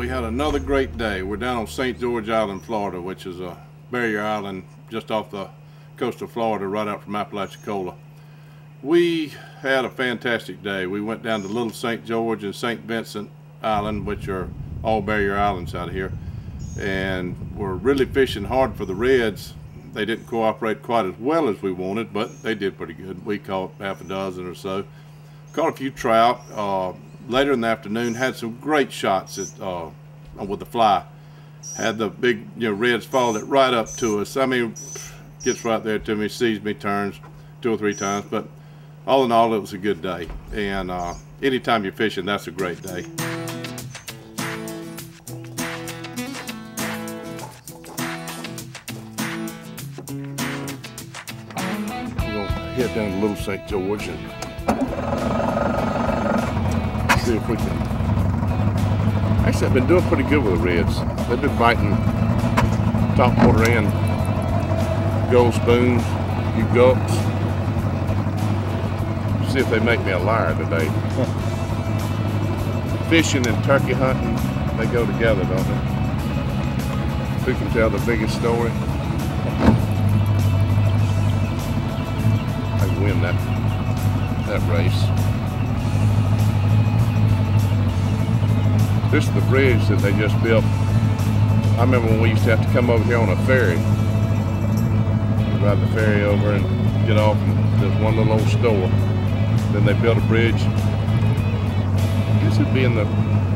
we had another great day. We're down on St. George Island, Florida, which is a barrier island just off the coast of Florida, right out from Apalachicola. We had a fantastic day. We went down to Little St. George and St. Vincent Island, which are all barrier islands out here, and we're really fishing hard for the reds. They didn't cooperate quite as well as we wanted, but they did pretty good. We caught half a dozen or so. Caught a few trout. Later in the afternoon, had some great shots with the fly. Had the big reds followed it right up to us. I mean, gets right there to me, sees me, turns 2 or 3 times. But all in all, it was a good day. And anytime you're fishing, that's a great day. We're going to head down to Little St. George and see if we can. Actually, I've been doing pretty good with the reds. They've been biting topwater and gold spoons, you gulps. See if they make me a liar today. Fishing and turkey hunting, they go together, don't they? Who can tell the biggest story? I win that race. This is the bridge that they just built. I remember when we used to have to come over here on a ferry. We'd ride the ferry over and get off, and there's one little old store. Then they built a bridge. This would be in the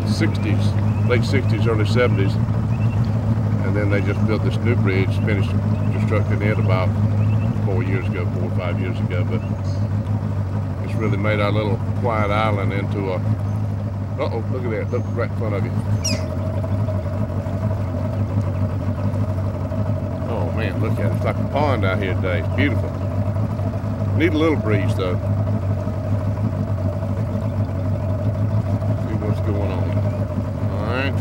60s, late 60s, early 70s. And then they just built this new bridge, finished constructing it about 4 or 5 years ago. But it's really made our little quiet island into a uh-oh, look at that. Look right in front of you. Oh man, look at it. It's like a pond out here today. It's beautiful. Need a little breeze though. See what's going on. Alright.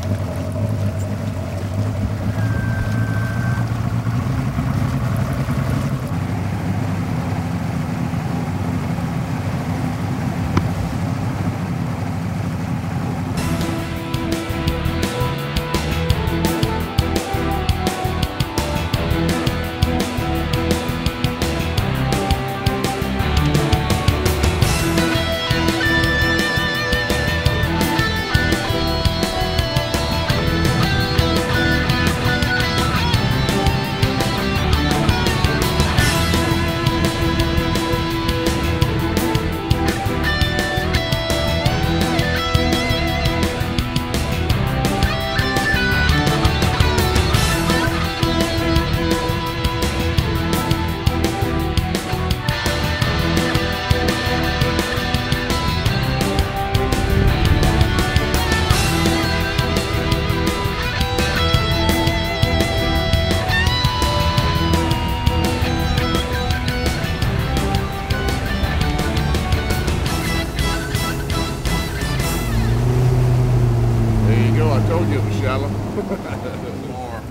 I told you it was shallow. More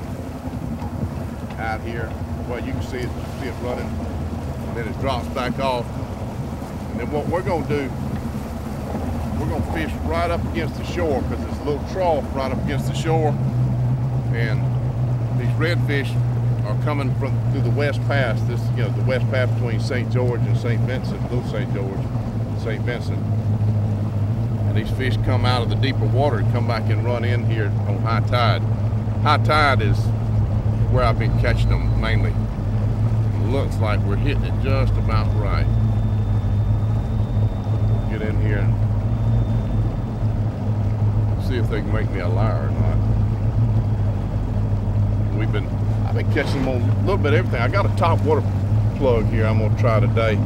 out here. Well, you can see it running, and then it drops back off. And then what we're going to do, we're going to fish right up against the shore, because there's a little trough right up against the shore. And these redfish are coming through the West Pass. This, the West Pass between St. George and St. Vincent, Little St. George, St. Vincent. And these fish come out of the deeper water and come back and run in here on high tide. High tide is where I've been catching them mainly. It looks like we're hitting it just about right. Get in here and see if they can make me a liar or not. I've been catching them on a little bit of everything. I got a top water plug here I'm gonna try today.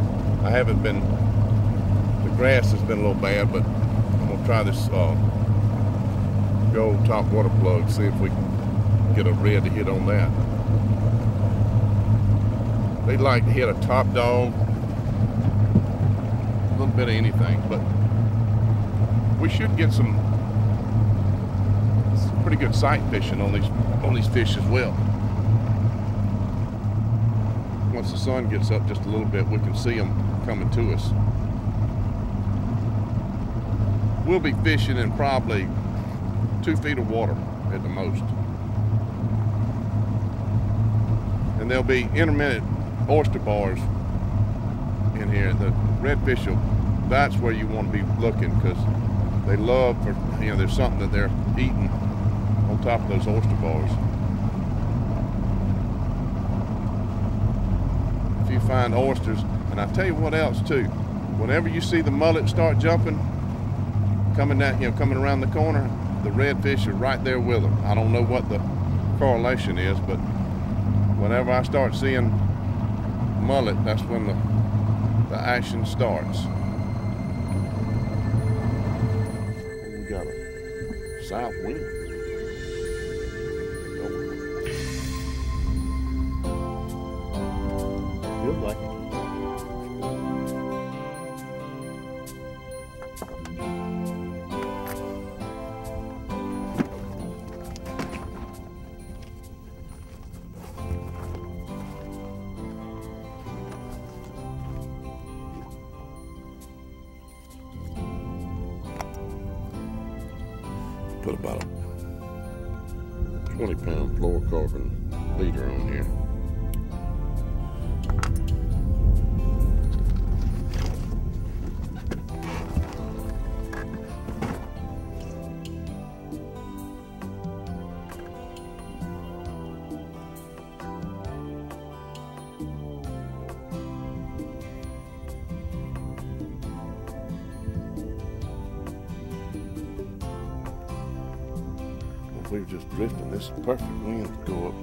The grass has been a little bad, but try this gold top water plug, see if we can get a red to hit on that. They like to hit a top dog, a little bit of anything, but we should get some pretty good sight fishing on these fish as well. Once the sun gets up just a little bit, we can see them coming to us. We'll be fishing in probably 2 feet of water at the most. And there'll be intermittent oyster bars in here. The redfish, that's where you want to be looking, because they love for, you know, there's something that they're eating on top of those oyster bars. If you find oysters, and I tell you what else too, whenever you see the mullet start jumping, coming down, you know, coming around the corner, the redfish are right there with them. I don't know what the correlation is, but whenever I start seeing mullet, that's when the action starts. We got a south wind. Feels like it. Put about a 20-pound fluorocarbon leader on here. We were just drifting. This is perfect wind to go up.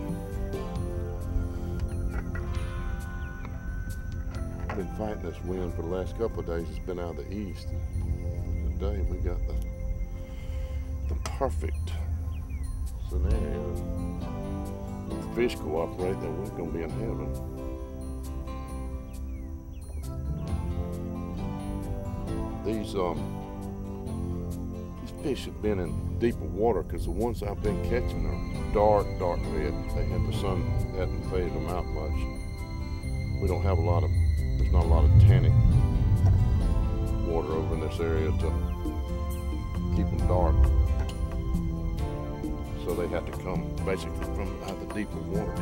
I've been fighting this wind for the last couple of days. It's been out of the east. Today we got the perfect scenario. If the fish cooperate, then we're going to be in heaven. These fish have been in deeper water, because the ones I've been catching are dark red. The sun hadn't faded them out much. We don't have there's not a lot of tannic water over in this area to keep them dark. So they have to come basically from out of the deeper water.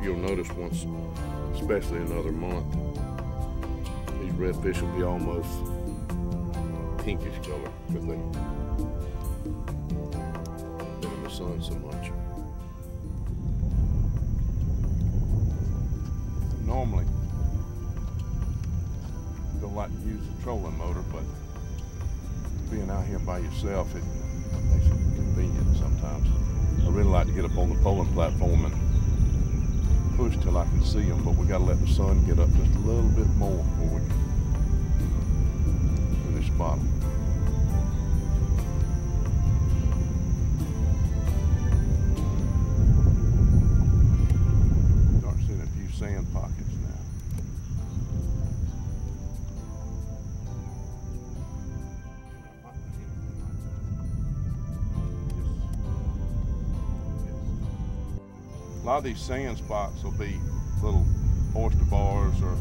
You'll notice once, especially another month, these redfish will be almost pinkish color, because they've been in the sun so much. Normally, don't like to use the trolling motor, but being out here by yourself, it makes it convenient sometimes. I really like to get up on the polling platform and push till I can see them, but we got to let the sun get up just a little bit more before we finish bottom. Sand pockets now. A lot of these sand spots will be little oyster bars or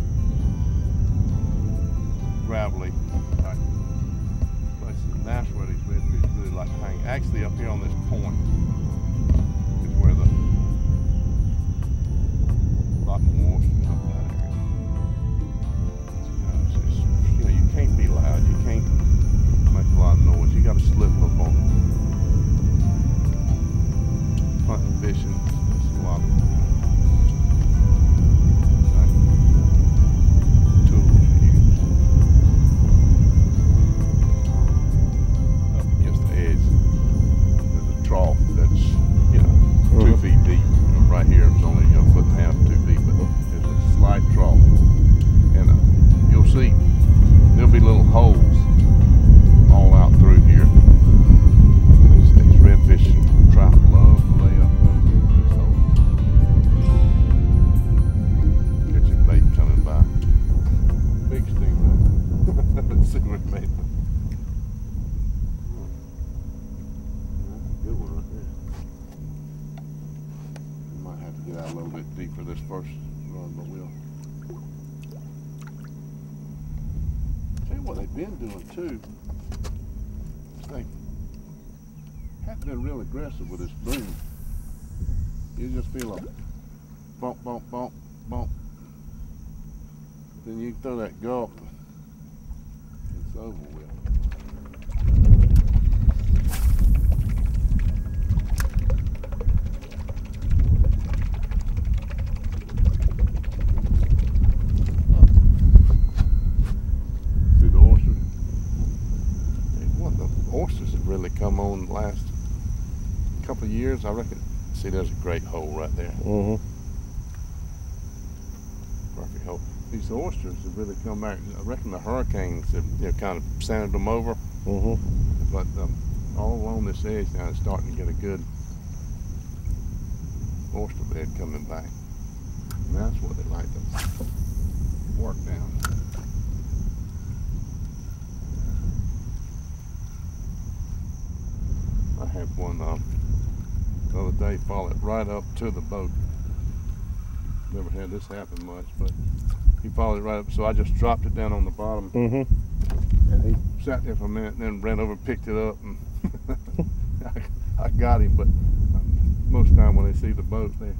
gravelly type places. And that's where these redfish really like to hang. Actually, up here on this point is where the lot more oysters up that area. You know, you can't be loud. You can't make a lot of noise. You got to slip up on hunting, fishing. It's a lot of tools you use. Up against the edge, there's a trough that's, 2 feet deep. Right here, it's only a foot and a half, 2 feet, but there's a slight trough, and you'll see there'll be little holes all out through here. These redfish and trout love to lay up in this hole. Catching bait coming by. Big stingray. Let's see what it made. Good one right there. Might have to get out a little bit deeper this first run, but we'll. Tell you what they've been doing too, is they been real aggressive with this boom. You just feel a bump, bump, bump, bump. Then you throw that gulp, it's over with. See the oysters? What the oysters have really come on the last couple of years, I reckon. See, there's a great hole right there. Perfect hole. These oysters have really come back. I reckon the hurricanes have kind of sanded them over. But all along this edge now it's starting to get a good oyster bed coming back. And that's what they like to work down. I had one the other day fall it right up to the boat. Never had this happen much, but he followed it right up, so I just dropped it down on the bottom. And he sat there for a minute and then ran over and picked it up, and I got him. But most of the time when they see the boat, they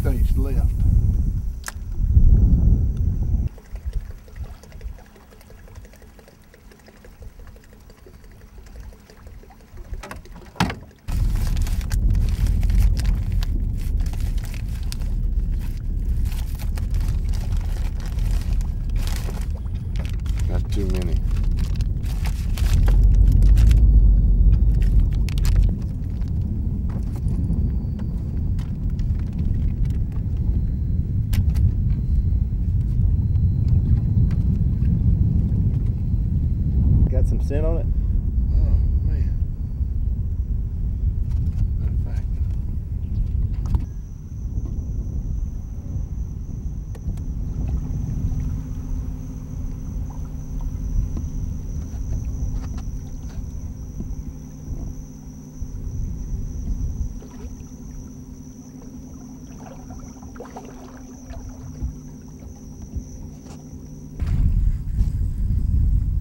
stage left. Got too many. Got some scent on it? Oh man. In fact.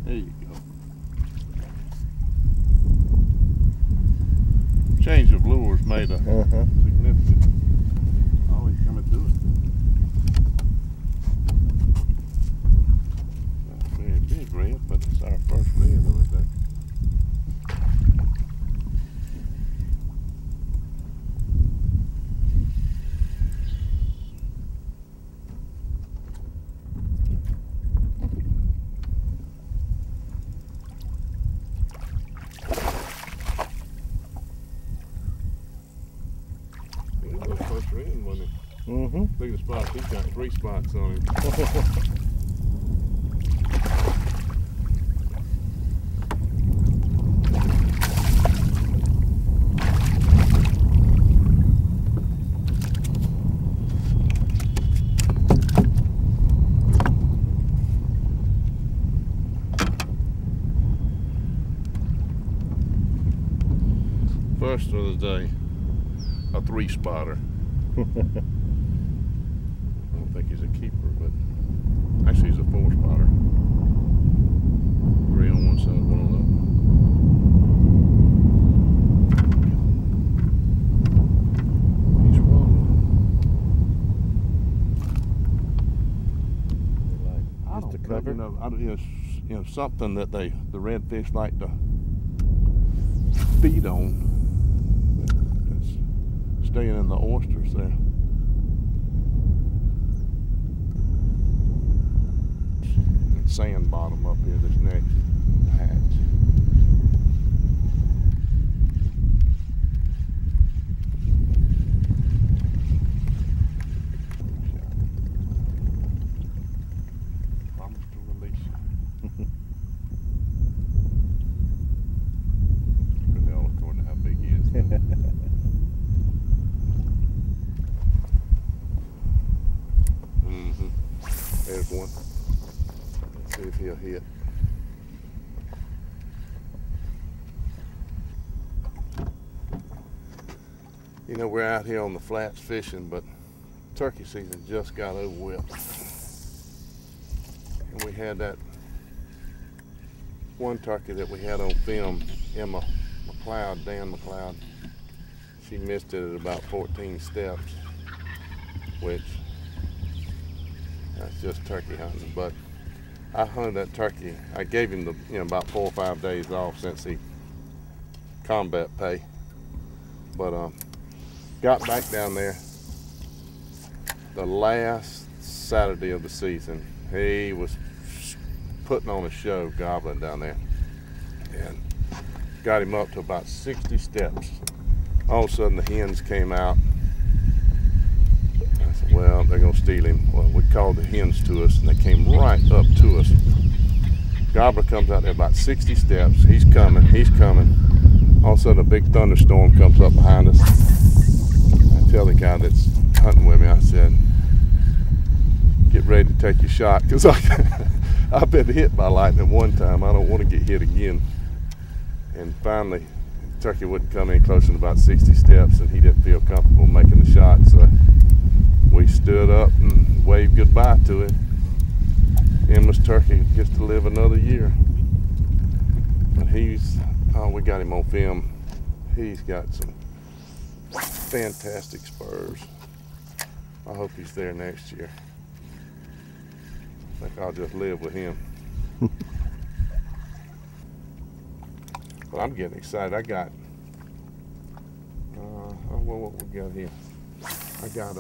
There you go. Change of lures made a significant. Oh, he's coming to us. Not a very big red, but it's our first red of the day. First red, wasn't it? Look at the spots. He's got 3 spots on him. First of the day, a 3-spotter. I don't think he's a keeper, but actually he's a 4-spotter. 3 on one side, 1 on the other. He's rolling. Just to cover? You know, something that the redfish like to feed on. It's staying in the oysters there. And sand bottom up here, this next hatch. Promise to release you. Really all according to how big he is. There's one. Let's see if he'll hit. You know, we're out here on the flats fishing, but turkey season just got over with. And we had that one turkey that we had on film, Emma McLeod, Dan McLeod. She missed it at about 14 steps, which that's just turkey hunting. But I hunted that turkey. I gave him the about 4 or 5 days off since he combat pay. But got back down there the last Saturday of the season. He was putting on a show gobbling down there, and got him up to about 60 steps. All of a sudden the hens came out. I said, well, they're gonna steal him. Well, we called the hens to us and they came right up to us. Gobbler comes out there about 60 steps. He's coming, he's coming. All of a sudden a big thunderstorm comes up behind us. I tell the guy that's hunting with me, I said, get ready to take your shot, because I've been hit by lightning one time. I don't want to get hit again. And finally, turkey wouldn't come any closer than about 60 steps, and he didn't feel comfortable making the shot. So we stood up and waved goodbye to him. Endless turkey gets to live another year. But we got him on film. He's got some fantastic spurs. I hope he's there next year. I think I'll just live with him. But I'm getting excited. I got, what we got here? I got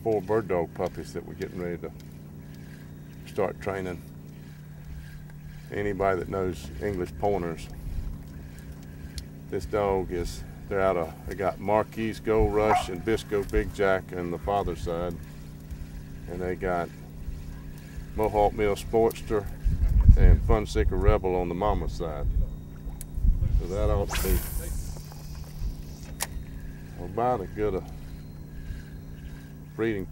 4 bird dog puppies that we're getting ready to start training. Anybody that knows English pointers, this dog is, they got Marquise Gold Rush and Bisco Big Jack on the father's side, and they got Mohawk Mill Sportster and Funseeker Rebel on the mama's side. So that ought to be about a good breeding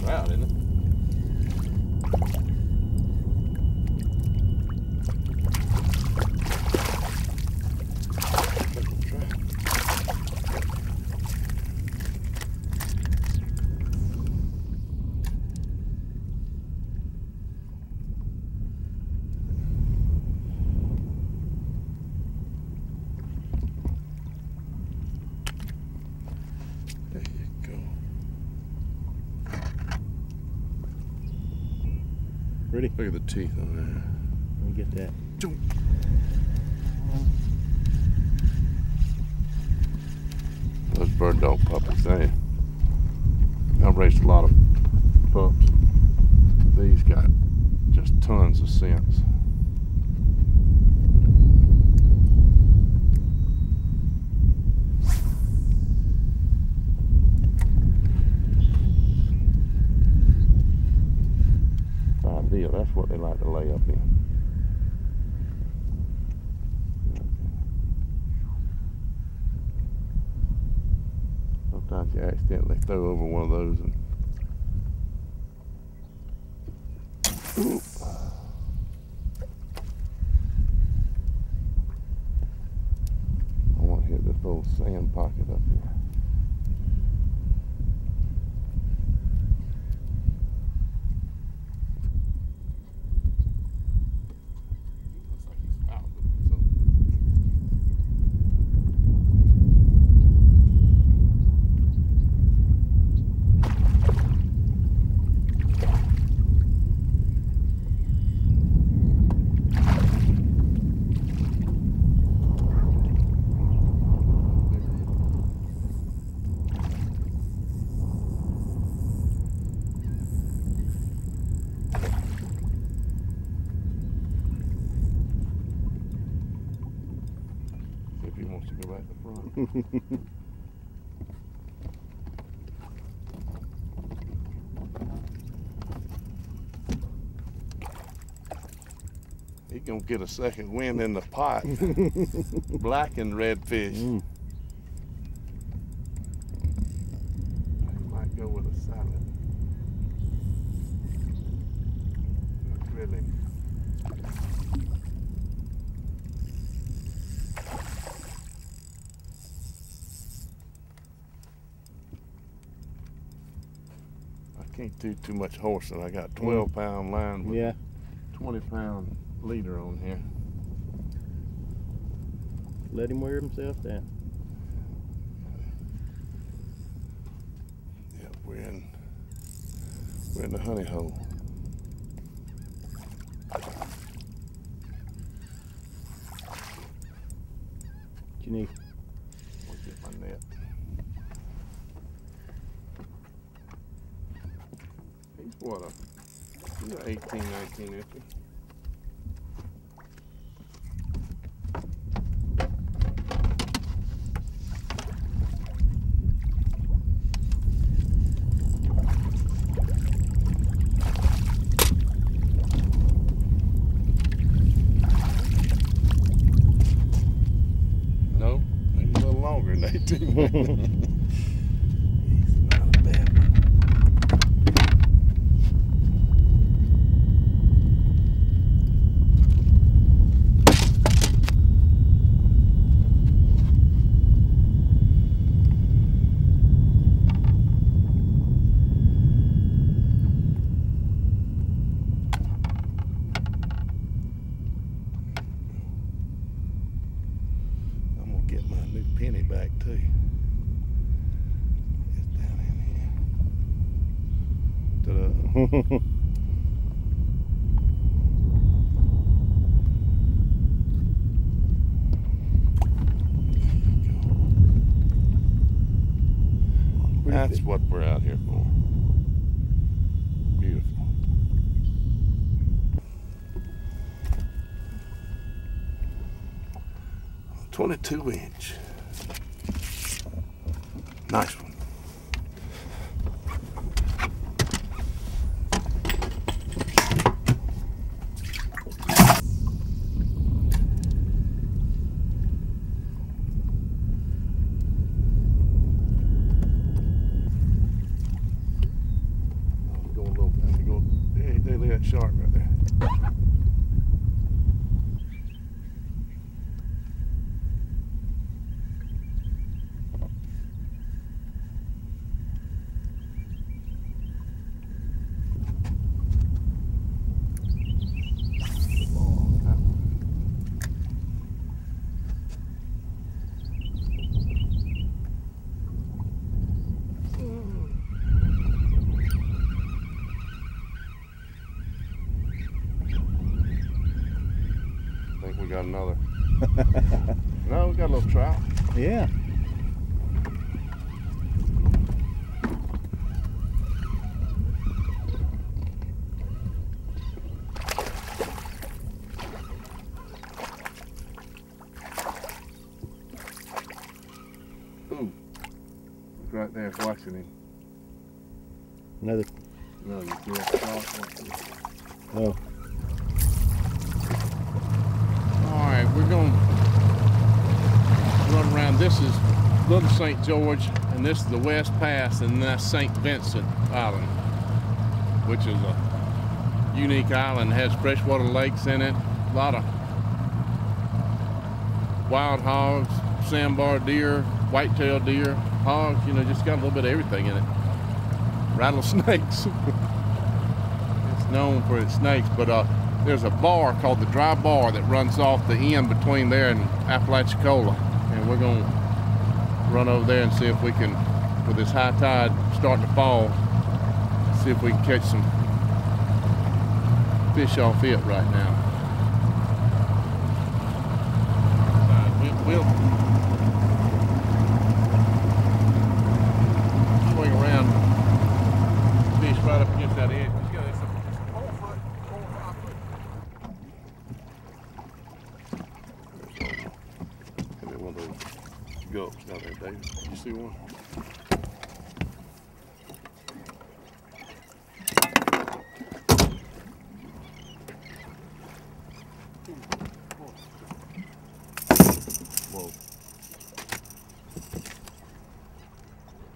trout, isn't it? Ready? Look at the teeth on there. Let me get that. Those bird dog puppies, I've raised a lot of pups. These got just tons of sense. Ideal, that's what they like to lay up in. Sometimes you accidentally throw over one of those and oop. I want to hit this little sand pocket up here. If he wants to go back to front. He gonna get a second wind in the pot. Black and redfish. He might go with a salad. Really. Can't do too much horsing. I got 12-pound line with a 20-pound leader on here. Let him wear himself down. Yep, we're in the honey hole. What you need? I'll get my net. He's what, he's an 18, 19 incher. No, maybe a little longer than 18. Get my new penny back too. It's down in here. Ta-da. That's what we're out here for. Beautiful. 22-inch. Nice one. Hey, look at that shark right there. I think we got another. No, we got a little trout. Yeah. Ooh, he's right there watching him. Another. No, you can't. Oh. Alright, we're going to run around. This is Little St. George, and this is the West Pass, and that's St. Vincent Island, which is a unique island. It has freshwater lakes in it, a lot of wild hogs, sandbar deer, white-tailed deer, hogs, you know, just got a little bit of everything in it. Rattlesnakes. It's known for its snakes, but there's a bar called the Dry Bar that runs off the end between there and Apalachicola, and we're going to run over there and see if we can, with this high tide starting to fall, see if we can catch some fish off it right now. We'll swing around, fish right up against that edge. It's a 4 foot, 4 or 5 foot. Maybe one of those gulps down there, David. You see one? Whoa.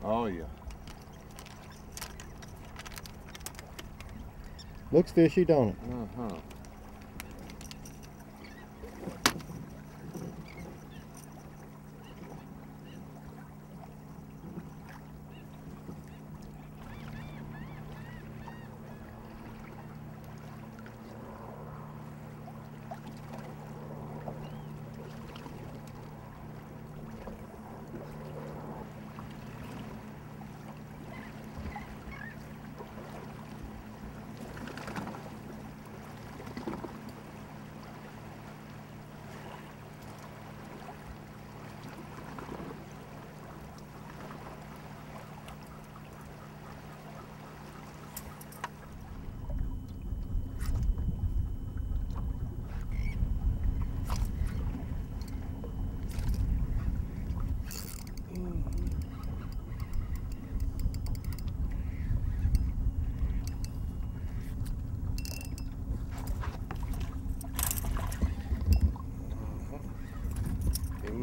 Oh yeah. Looks fishy, don't it? Uh-huh.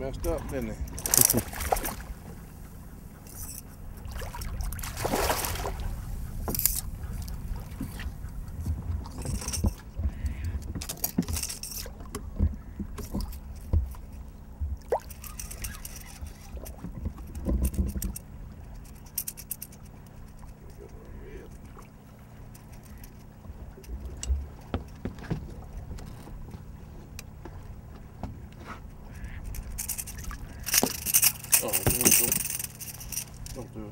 messed up, didn't he? Oh, don't do it.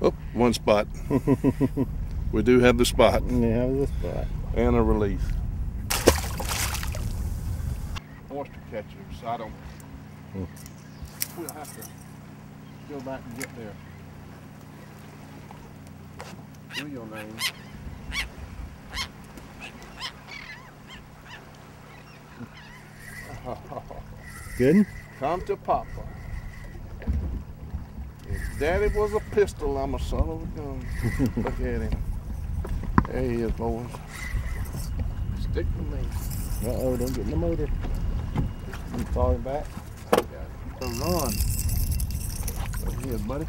Oh, one spot. We do have the spot. We have the spot. And a release. Oyster catcher, so I don't. We'll have to go back and get there. Do your name. Good? Come to Papa. If Daddy was a pistol, I'm a son of a gun. Look at him. There he is, boys. Stick with me. Uh-oh, don't get in the motor. You falling back? So run. There he is, buddy.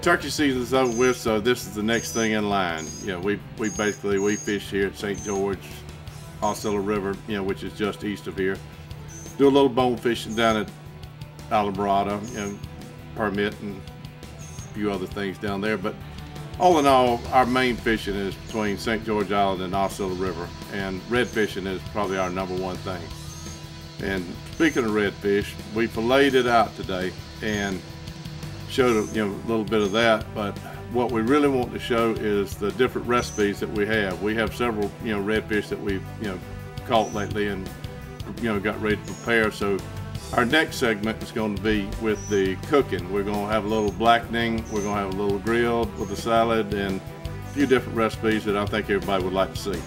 Turkey season's over with, so this is the next thing in line. You know, we fish here at St. George, Osceola River, you know, which is just east of here. Do a little bone fishing down at Alvarado, you know, permit and a few other things down there. But all in all, our main fishing is between St. George Island and Osceola River, and red fishing is probably our #1 thing. And speaking of redfish, we filleted it out today and showed a little bit of that, but what we really want to show is the different recipes that we have. We have several redfish that we've caught lately and got ready to prepare. So our next segment is going to be with the cooking. We're going to have a little blackening, we're going to have a little grilled with a salad, and a few different recipes that I think everybody would like to see.